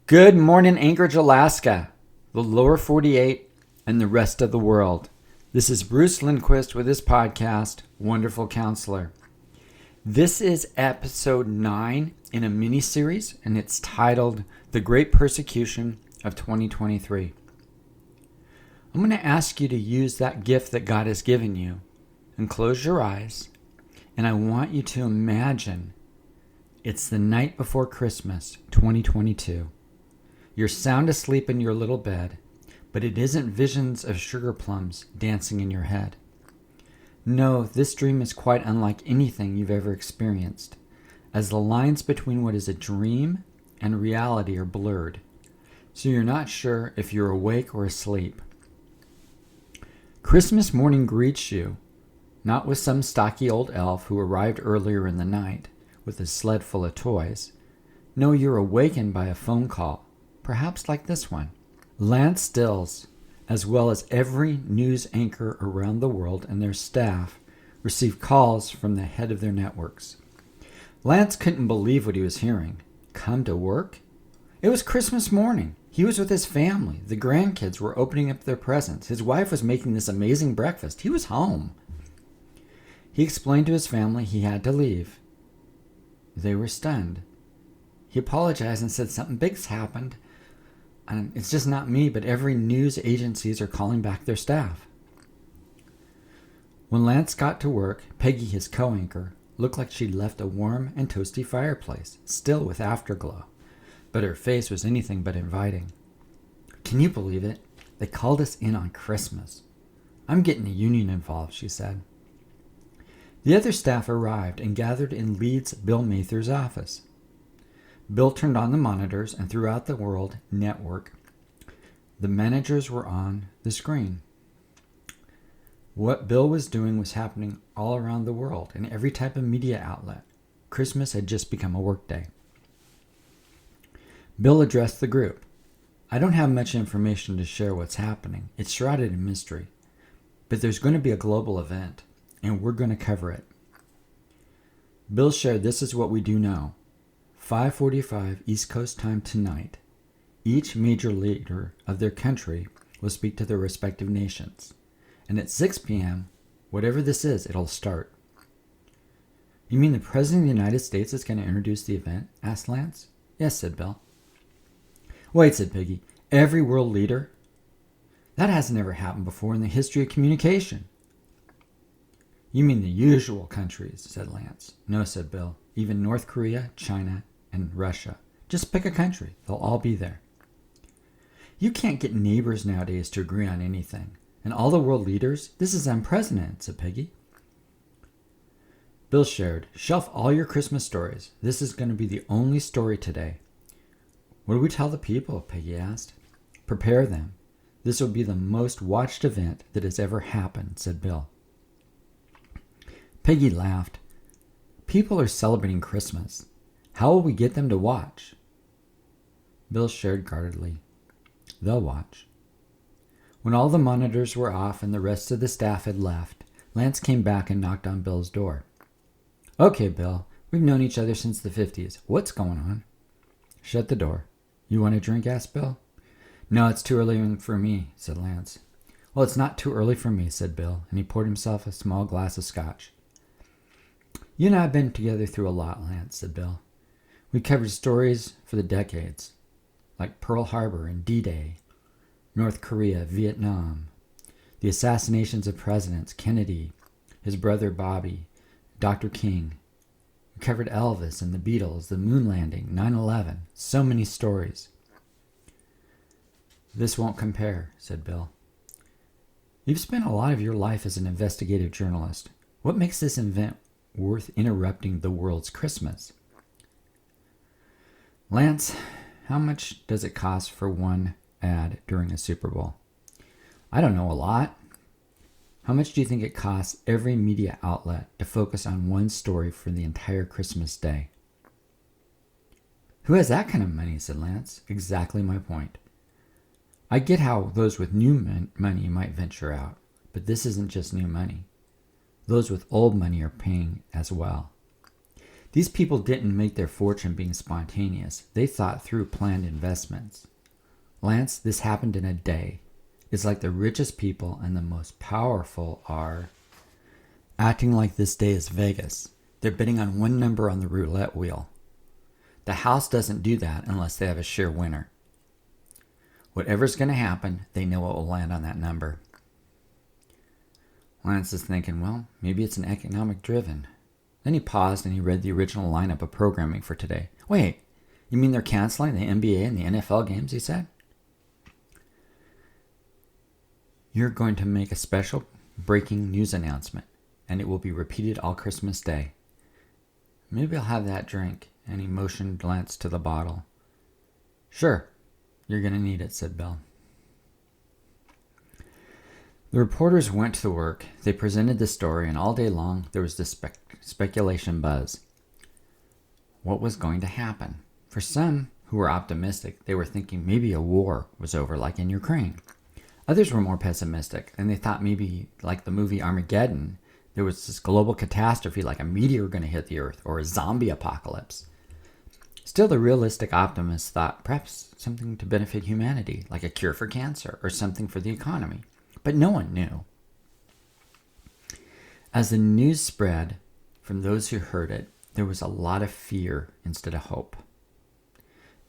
Good morning, Anchorage, Alaska, the lower 48, and the rest of the world. This is Bruce Lindquist with his podcast, Wonderful Counselor. This is episode 9 in a mini-series, and it's titled The Great Persecution of 2023. I'm going to ask you to use that gift that God has given you and close your eyes, and I want you to imagine it's the night before Christmas, 2022. You're sound asleep in your little bed, but it isn't visions of sugar plums dancing in your head. No, this dream is quite unlike anything you've ever experienced, as the lines between what is a dream and reality are blurred, so you're not sure if you're awake or asleep. Christmas morning greets you, not with some stocky old elf who arrived earlier in the night with a sled full of toys. No, you're awakened by a phone call, perhaps like this one. Lance Stills, as well as every news anchor around the world and their staff, received calls from the head of their networks. Lance couldn't believe what he was hearing. Come to work? It was Christmas morning. He was with his family. The grandkids were opening up their presents. His wife was making this amazing breakfast. He was home. He explained to his family he had to leave. They were stunned. He apologized and said something big's happened. And it's just not me, but every news agencies are calling back their staff. When Lance got to work, Peggy, his co-anchor, looked like she'd left a warm and toasty fireplace, still with afterglow, but her face was anything but inviting. Can you believe it? They called us in on Christmas. I'm getting a union involved, she said. The other staff arrived and gathered in Leeds Bill Mather's office. Bill turned on the monitors, and throughout the world network, the managers were on the screen. What Bill was doing was happening all around the world in every type of media outlet. Christmas had just become a workday. Bill addressed the group. I don't have much information to share what's happening. It's shrouded in mystery. But there's going to be a global event, and we're going to cover it. Bill shared, this is what we do know. 5:45 East Coast time tonight, each major leader of their country will speak to their respective nations. And at 6 p.m., whatever this is, it'll start. You mean the President of the United States is going to introduce the event? Asked Lance. Yes, said Bill. Wait, said Piggy. Every world leader? That hasn't ever happened before in the history of communication. You mean the usual countries, said Lance. No, said Bill. Even North Korea, China, and Russia. Just pick a country. They'll all be there. You can't get neighbors nowadays to agree on anything. And all the world leaders? This is unprecedented, said Peggy. Bill shared, shelf all your Christmas stories. This is going to be the only story today. What do we tell the people? Peggy asked. Prepare them. This will be the most watched event that has ever happened, said Bill. Peggy laughed. People are celebrating Christmas. How will we get them to watch? Bill shared guardedly. They'll watch. When all the monitors were off and the rest of the staff had left, Lance came back and knocked on Bill's door. Okay, Bill, we've known each other since the 50s. What's going on? Shut the door. You want a drink? Asked Bill. No, it's too early for me, said Lance. Well, it's not too early for me, said Bill, and he poured himself a small glass of scotch. You and I have been together through a lot, Lance, said Bill. We covered stories for the decades, like Pearl Harbor and D-Day, North Korea, Vietnam, the assassinations of presidents, Kennedy, his brother Bobby, Dr. King. We covered Elvis and the Beatles, the moon landing, 9/11, so many stories. This won't compare, said Bill. You've spent a lot of your life as an investigative journalist. What makes this event worth interrupting the world's Christmas? Lance, how much does it cost for one ad during a Super Bowl? I don't know, a lot. How much do you think it costs every media outlet to focus on one story for the entire Christmas day? Who has that kind of money, said Lance. Exactly my point. I get how those with new money might venture out, but this isn't just new money. Those with old money are paying as well. These people didn't make their fortune being spontaneous. They thought through planned investments. Lance, this happened in a day. It's like the richest people and the most powerful are acting like this day is Vegas. They're betting on one number on the roulette wheel. The house doesn't do that unless they have a sure winner. Whatever's going to happen, they know it will land on that number. Lance is thinking, well, maybe it's an economic driven. Then he paused and he read the original lineup of programming for today. Wait, you mean they're canceling the NBA and the NFL games, he said? You're going to make a special breaking news announcement, and it will be repeated all Christmas Day. Maybe I'll have that drink. And he motioned Lance to the bottle. Sure, you're going to need it, said Bill. The reporters went to work. They presented the story, and all day long there was this speculation buzz. What was going to happen? For some who were optimistic, they were thinking maybe a war was over, like in Ukraine. Others were more pessimistic, and they thought maybe, like the movie Armageddon, there was this global catastrophe like a meteor going to hit the earth or a zombie apocalypse. Still, the realistic optimists thought perhaps something to benefit humanity, like a cure for cancer or something for the economy. But no one knew. As the news spread from those who heard it, there was a lot of fear instead of hope.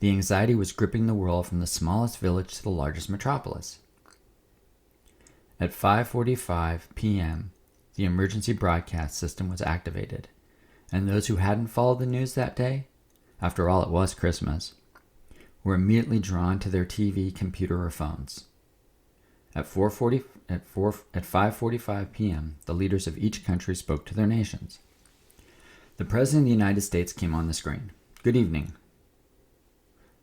The anxiety was gripping the world from the smallest village to the largest metropolis. At 5:45 p.m., the emergency broadcast system was activated, and those who hadn't followed the news that day, after all it was Christmas, were immediately drawn to their TV, computer, or phones. At 5:45 p.m., the leaders of each country spoke to their nations. The President of the United States came on the screen. Good evening.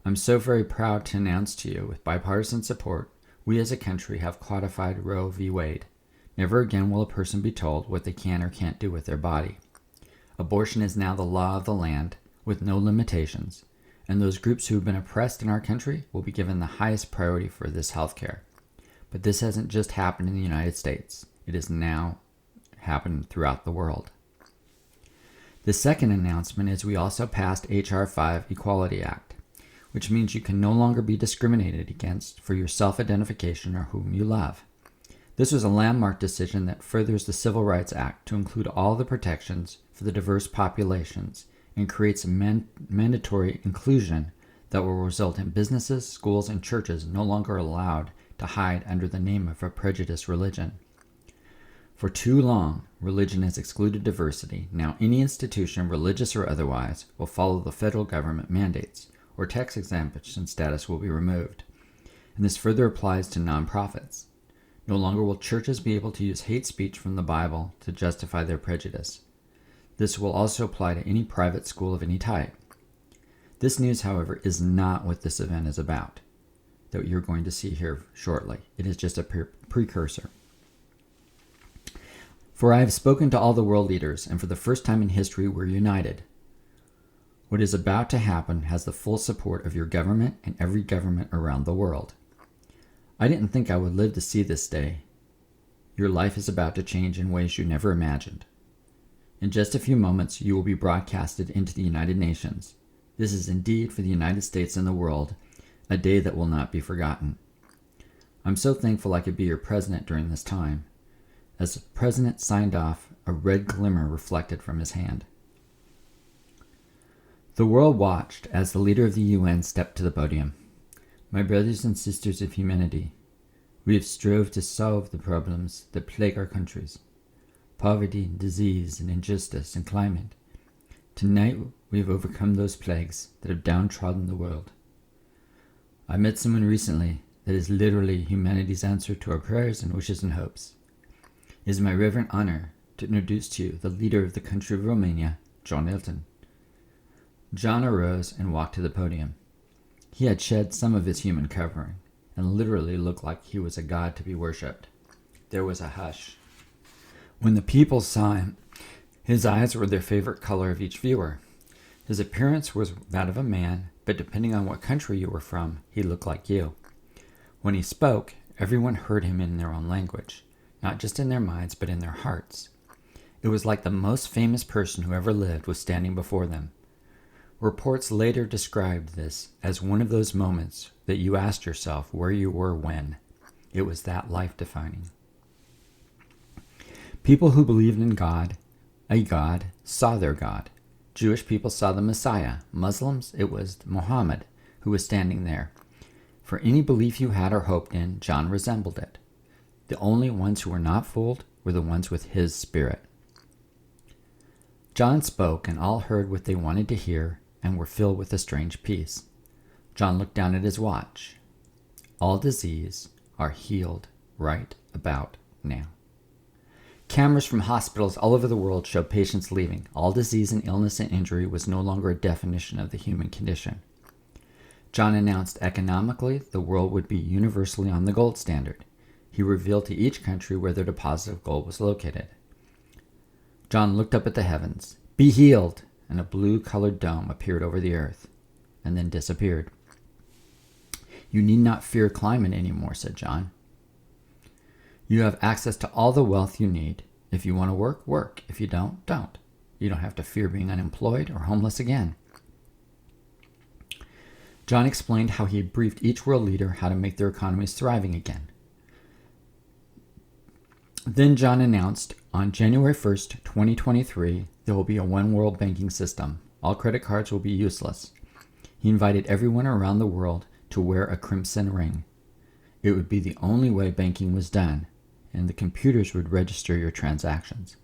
I'm so very proud to announce to you, with bipartisan support, we as a country have codified Roe v. Wade. Never again will a person be told what they can or can't do with their body. Abortion is now the law of the land, with no limitations, and those groups who have been oppressed in our country will be given the highest priority for this health care. But this hasn't just happened in the United States. It has now happened throughout the world. The second announcement is we also passed H.R. 5 Equality Act, which means you can no longer be discriminated against for your self-identification or whom you love. This was a landmark decision that furthers the Civil Rights Act to include all the protections for the diverse populations and creates a mandatory inclusion that will result in businesses, schools, and churches no longer allowed to hide under the name of a prejudiced religion. For too long, religion has excluded diversity. Now any institution, religious or otherwise, will follow the federal government mandates, or tax exemption status will be removed. And this further applies to nonprofits. No longer will churches be able to use hate speech from the Bible to justify their prejudice. This will also apply to any private school of any type. This news, however, is not what this event is about, that you're going to see here shortly. It is just a precursor. For I have spoken to all the world leaders, and for the first time in history we're united. What is about to happen has the full support of your government and every government around the world. I didn't think I would live to see this day. Your life is about to change in ways you never imagined. In just a few moments, you will be broadcasted into the United Nations. This is indeed for the United States and the world, a day that will not be forgotten. I'm so thankful I could be your president during this time. As the president signed off, a red glimmer reflected from his hand. The world watched as the leader of the UN stepped to the podium. My brothers and sisters of humanity, we have strove to solve the problems that plague our countries. Poverty, disease, and injustice, and climate. Tonight, we have overcome those plagues that have downtrodden the world. I met someone recently that is literally humanity's answer to our prayers and wishes and hopes. It is my reverent honor to introduce to you the leader of the country of Romania, John Elton. John arose and walked to the podium. He had shed some of his human covering and literally looked like he was a god to be worshipped. There was a hush. When the people saw him, his eyes were their favorite color of each viewer. His appearance was that of a man, but depending on what country you were from, he looked like you. When he spoke, everyone heard him in their own language, not just in their minds, but in their hearts. It was like the most famous person who ever lived was standing before them. Reports later described this as one of those moments that you asked yourself where you were when. It was that life-defining. People who believed in a God, saw their God. Jewish people saw the Messiah. Muslims, it was Muhammad who was standing there. For any belief you had or hoped in, John resembled it. The only ones who were not fooled were the ones with his spirit. John spoke, and all heard what they wanted to hear and were filled with a strange peace. John looked down at his watch. All disease are healed right about now. Cameras from hospitals all over the world showed patients leaving. All disease and illness and injury was no longer a definition of the human condition. John announced economically the world would be universally on the gold standard. He revealed to each country where their deposit of gold was located. John looked up at the heavens. Be healed! And a blue-colored dome appeared over the earth, and then disappeared. You need not fear climate anymore, said John. You have access to all the wealth you need. If you want to work, work. If you don't, don't. You don't have to fear being unemployed or homeless again. John explained how he had briefed each world leader how to make their economies thriving again. Then John announced, on January 1st, 2023, there will be a one world banking system. All credit cards will be useless. He invited everyone around the world to wear a crimson ring. It would be the only way banking was done, and the computers would register your transactions.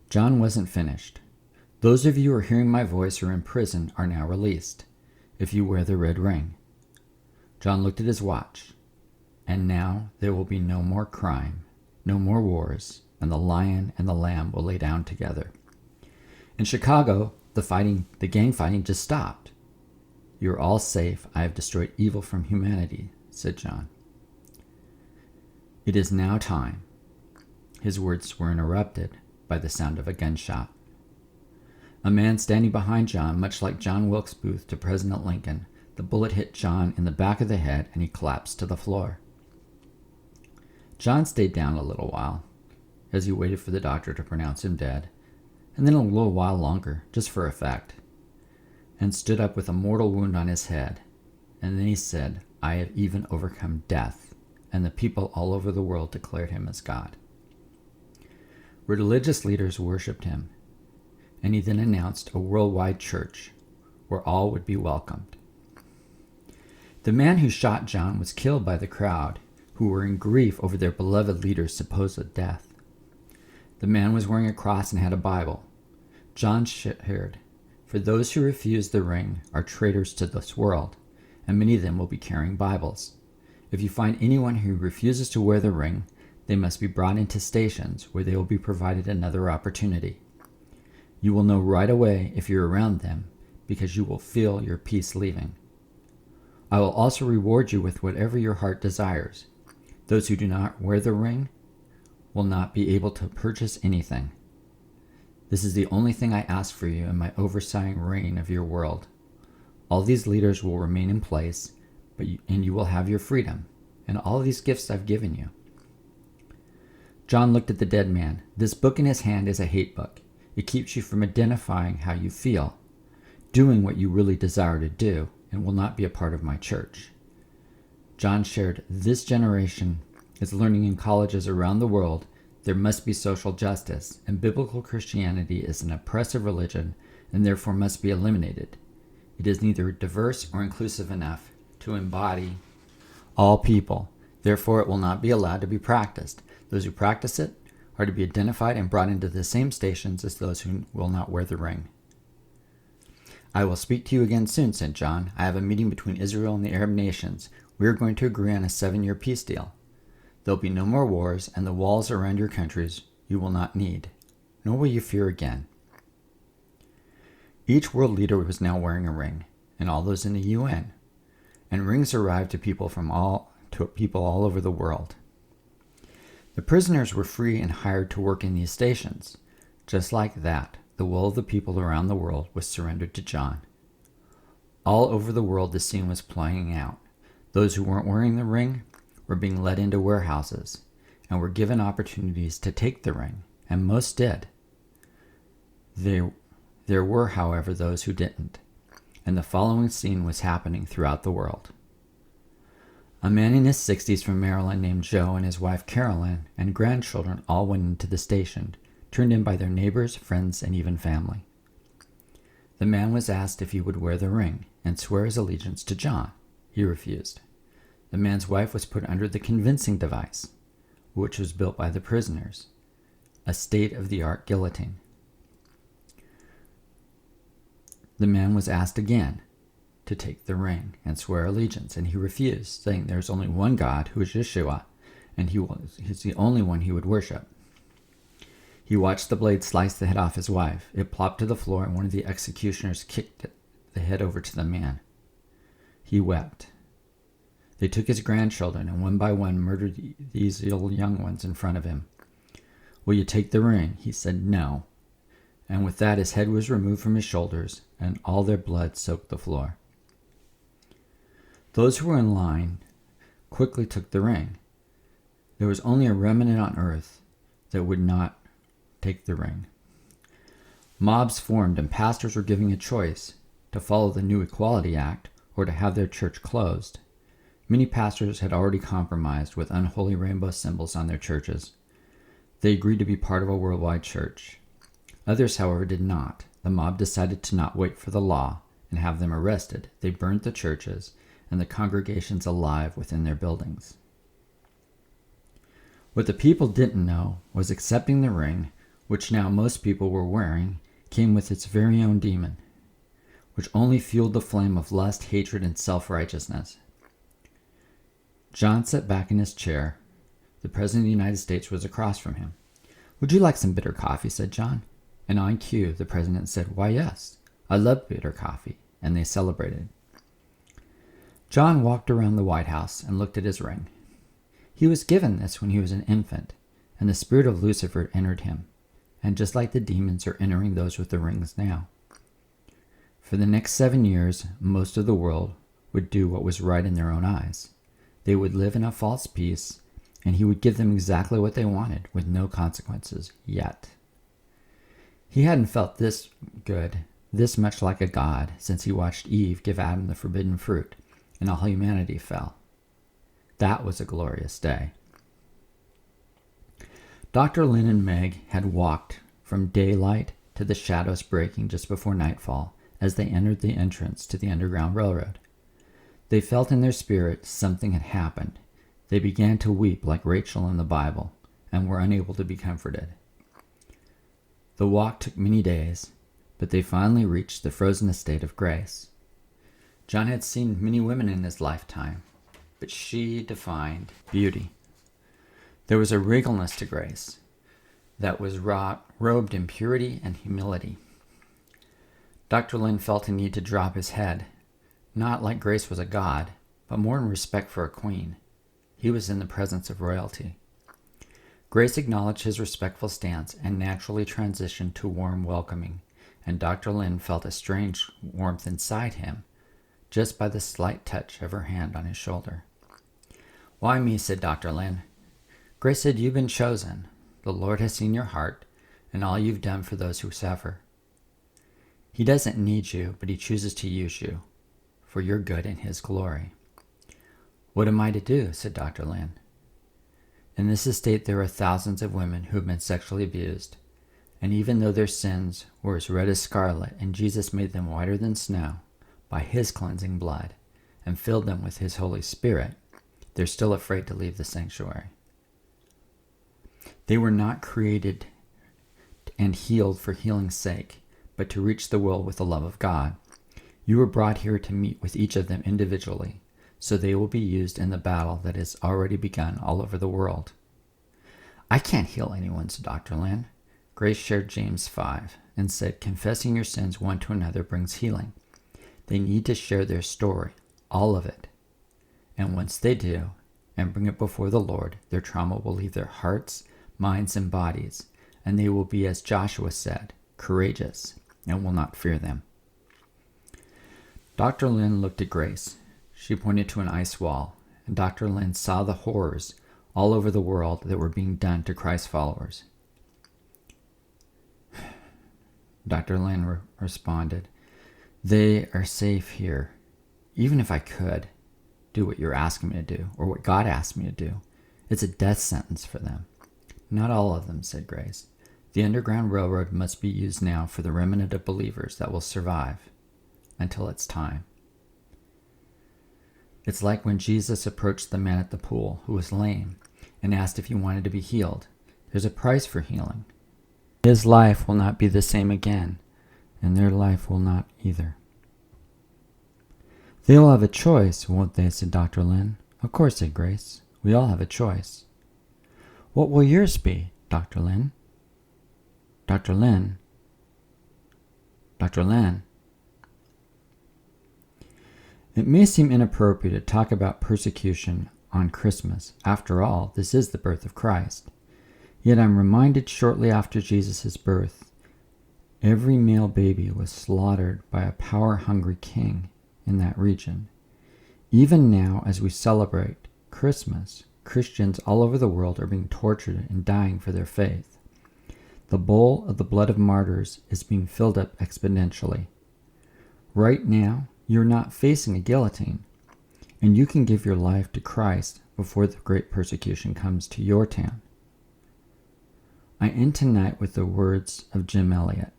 John wasn't finished. Those of you who are hearing my voice or in prison are now released, if you wear the red ring. John looked at his watch. And now there will be no more crime, no more wars, and the lion and the lamb will lay down together. In Chicago, the gang fighting just stopped. You are all safe. I have destroyed evil from humanity, said John. It is now time. His words were interrupted by the sound of a gunshot. A man standing behind John, much like John Wilkes Booth to President Lincoln, the bullet hit John in the back of the head and he collapsed to the floor. John stayed down a little while as he waited for the doctor to pronounce him dead, and then a little while longer, just for effect, and stood up with a mortal wound on his head. And then he said, I have even overcome death, and the people all over the world declared him as God. Religious leaders worshipped him, and he then announced a worldwide church where all would be welcomed. The man who shot John was killed by the crowd, who were in grief over their beloved leader's supposed death. The man was wearing a cross and had a Bible. John shared, for those who refuse the ring are traitors to this world, and many of them will be carrying Bibles. If you find anyone who refuses to wear the ring, they must be brought into stations where they will be provided another opportunity. You will know right away if you're around them, because you will feel your peace leaving. I will also reward you with whatever your heart desires. Those who do not wear the ring will not be able to purchase anything. This is the only thing I ask for you in my overseeing reign of your world. All these leaders will remain in place, and you will have your freedom, and all these gifts I've given you. John looked at the dead man. This book in his hand is a hate book. It keeps you from identifying how you feel, doing what you really desire to do, and will not be a part of my church. John shared, this generation is learning in colleges around the world there must be social justice, and biblical Christianity is an oppressive religion and therefore must be eliminated. It is neither diverse or inclusive enough to embody all people. Therefore, it will not be allowed to be practiced. Those who practice it are to be identified and brought into the same stations as those who will not wear the ring. I will speak to you again soon, said John. I have a meeting between Israel and the Arab nations. We are going to agree on a 7-year peace deal. There will be no more wars, and the walls around your countries you will not need, nor will you fear again. Each world leader was now wearing a ring, and all those in the UN, and rings arrived to people all over the world. The prisoners were free and hired to work in these stations. Just like that, the will of the people around the world was surrendered to John. All over the world the scene was playing out. Those who weren't wearing the ring were being led into warehouses, and were given opportunities to take the ring, and most did. There were, however, those who didn't, and the following scene was happening throughout the world. A man in his 60s from Maryland named Joe and his wife Carolyn and grandchildren all went into the station, turned in by their neighbors, friends, and even family. The man was asked if he would wear the ring and swear his allegiance to John. He refused. The man's wife was put under the convincing device, which was built by the prisoners, a state-of-the-art guillotine. The man was asked again to take the ring and swear allegiance, and he refused, saying there's only one God, who is Yeshua, and he's the only one he would worship. He watched the blade slice the head off his wife. It plopped to the floor, and one of the executioners kicked the head over to the man. He wept. They took his grandchildren, and one by one murdered these young ones in front of him. "Will you take the ring?" He said, "No." And with that, his head was removed from his shoulders, and all their blood soaked the floor. Those who were in line quickly took the ring. There was only a remnant on earth that would not take the ring. Mobs formed, and pastors were giving a choice to follow the new Equality Act or to have their church closed. Many pastors had already compromised with unholy rainbow symbols on their churches. They agreed to be part of a worldwide church. Others, however, did not. The mob decided to not wait for the law and have them arrested. They burned the churches and the congregations alive within their buildings. What the people didn't know was accepting the ring, which now most people were wearing, came with its very own demon, which only fueled the flame of lust, hatred, and self-righteousness. John sat back in his chair. The President of the United States was across from him. "Would you like some bitter coffee?" said John. And on cue, the President said, "Why, yes, I love bitter coffee," and they celebrated. John walked around the White House and looked at his ring. He was given this when he was an infant, and the spirit of Lucifer entered him, and just like the demons are entering those with the rings now. For the next 7 years, most of the world would do what was right in their own eyes. They would live in a false peace, and he would give them exactly what they wanted, with no consequences, yet. He hadn't felt this good, this much like a god, since he watched Eve give Adam the forbidden fruit, and all humanity fell. That was a glorious day. Dr. Lynn and Meg had walked from daylight to the shadows breaking just before nightfall as they entered the entrance to the Underground Railroad. They felt in their spirit something had happened. They began to weep like Rachel in the Bible and were unable to be comforted. The walk took many days, but they finally reached the frozen estate of Grace. John had seen many women in his lifetime, but she defined beauty. There was a regalness to Grace that was robed in purity and humility. Dr. Lynn felt a need to drop his head, not like Grace was a god, but more in respect for a queen. He was in the presence of royalty. Grace acknowledged his respectful stance and naturally transitioned to warm welcoming, and Dr. Lynn felt a strange warmth inside him, just by the slight touch of her hand on his shoulder. "Why me?" said Dr. Lynn. Grace said, "You've been chosen. The Lord has seen your heart and all you've done for those who suffer. He doesn't need you, but he chooses to use you for your good and his glory." "What am I to do?" said Dr. Lynn. "In this estate there are thousands of women who have been sexually abused, and even though their sins were as red as scarlet and Jesus made them whiter than snow by his cleansing blood and filled them with his Holy Spirit, they're still afraid to leave the sanctuary. They were not created and healed for healing's sake, but to reach the world with the love of God. You were brought here to meet with each of them individually, so they will be used in the battle that has already begun all over the world." "I can't heal anyone," said Dr. Lynn. Grace shared James 5 and said, "Confessing your sins one to another brings healing." They need to share their story, all of it. And once they do, and bring it before the Lord, their trauma will leave their hearts, minds, and bodies, and they will be, as Joshua said, courageous, and will not fear them. Dr. Lynn looked at Grace. She pointed to an ice wall, and Dr. Lynn saw the horrors all over the world that were being done to Christ followers. Dr. Lynn responded, "They are safe here. Even if I could do what you're asking me to do, or what God asked me to do, it's a death sentence for them." "Not all of them," said Grace. "The Underground Railroad must be used now for the remnant of believers that will survive until it's time." It's like when Jesus approached the man at the pool who was lame and asked if he wanted to be healed. There's a price for healing. His life will not be the same again, and their life will not either. "They'll have a choice, won't they?" said Dr. Lynn. "Of course," said Grace. "We all have a choice." "What will yours be, Dr. Lynn?" Dr. Lynn. Dr. Lynn. It may seem inappropriate to talk about persecution on Christmas. After all, this is the birth of Christ. Yet I'm reminded shortly after Jesus' birth, every male baby was slaughtered by a power-hungry king in that region. Even now, as we celebrate Christmas, Christians all over the world are being tortured and dying for their faith. The bowl of the blood of martyrs is being filled up exponentially. Right now, you're not facing a guillotine, and you can give your life to Christ before the great persecution comes to your town. I end tonight with the words of Jim Elliot.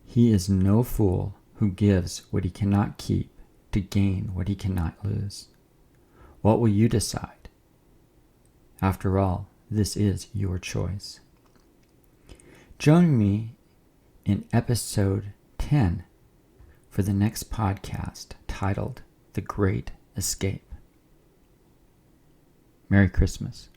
"He is no fool who gives what he cannot keep to gain what he cannot lose." What will you decide? After all, this is your choice. Join me in episode 10 for the next podcast titled The Great Escape. Merry Christmas.